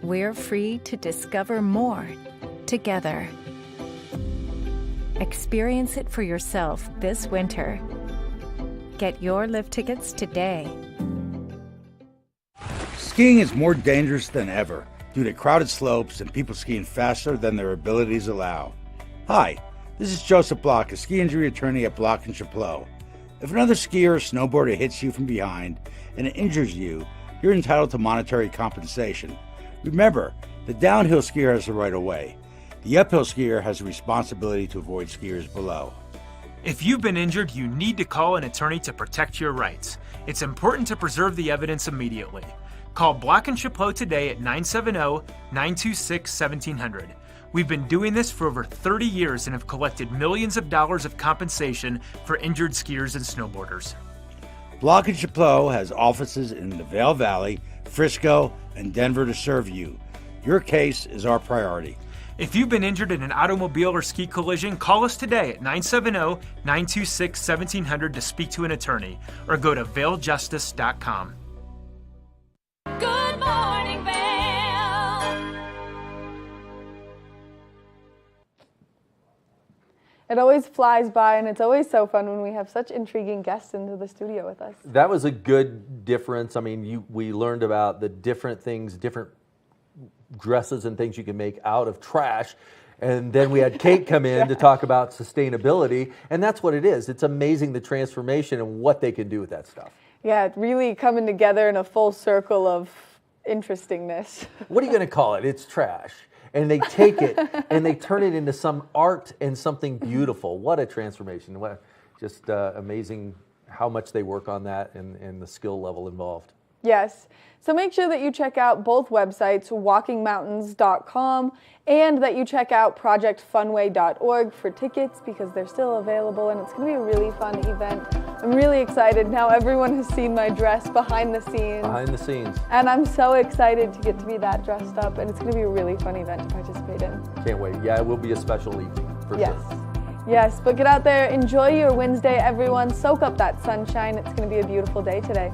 we're free to discover more together. Experience it for yourself this winter. Get your lift tickets today. Skiing is more dangerous than ever due to crowded slopes and people skiing faster than their abilities allow. Hi, this is Joseph Block, a ski injury attorney at Block & Chapleau. If another skier or snowboarder hits you from behind and it injures you, you're entitled to monetary compensation. Remember, the downhill skier has the right of way. The uphill skier has a responsibility to avoid skiers below. If you've been injured, you need to call an attorney to protect your rights. It's important to preserve the evidence immediately. Call Block & Chapleau today at 970-926-1700. We've been doing this for over 30 years and have collected millions of dollars of compensation for injured skiers and snowboarders. Block & Chapleau has offices in the Vail Valley, Frisco, and Denver to serve you. Your case is our priority. If you've been injured in an automobile or ski collision, call us today at 970-926-1700 to speak to an attorney or go to vailjustice.com. Good morning, Vail. It always flies by, and it's always so fun when we have such intriguing guests into the studio with us. That was a good difference. I mean, we learned about the different things, different dresses and things you can make out of trash. And then we had Kate come in to talk about sustainability, and that's what it is. It's amazing the transformation and what they can do with that stuff. Yeah, really coming together in a full circle of interestingness. What are you going to call it? It's trash. And they take it and they turn it into some art and something beautiful. What a transformation. What just amazing how much they work on that and the skill level involved. Yes. So make sure that you check out both websites, walkingmountains.com, and that you check out projectfunway.org for tickets because they're still available and it's going to be a really fun event. I'm really excited. Now everyone has seen my dress behind the scenes. Behind the scenes. And I'm so excited to get to be that dressed up, and it's going to be a really fun event to participate in. Can't wait. Yeah, it will be a special evening for Yes. sure. Yes, but get out there, enjoy your Wednesday, everyone. Soak up that sunshine. It's going to be a beautiful day today.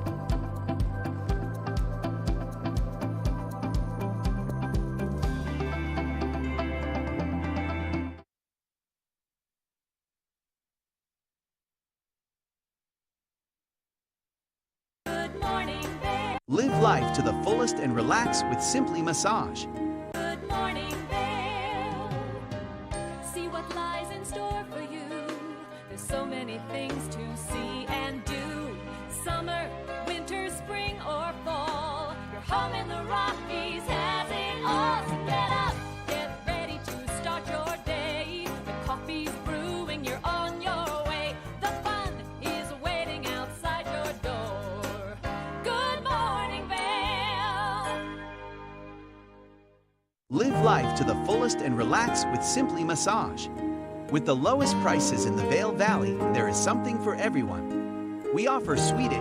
Live life to the fullest and relax with Simply Massage. Good morning, Vail. See what lies in store for you. There's so many things to see and do. Summer, winter, spring, or fall. Your home in the Rockies has it all. So get up, get ready to start your day. The coffee's brewing, you're on your way. The fun is waiting outside your door. Good morning, Vail. Live life to the fullest and relax with Simply Massage. With the lowest prices in the Vail Valley, there is something for everyone. We offer Swedish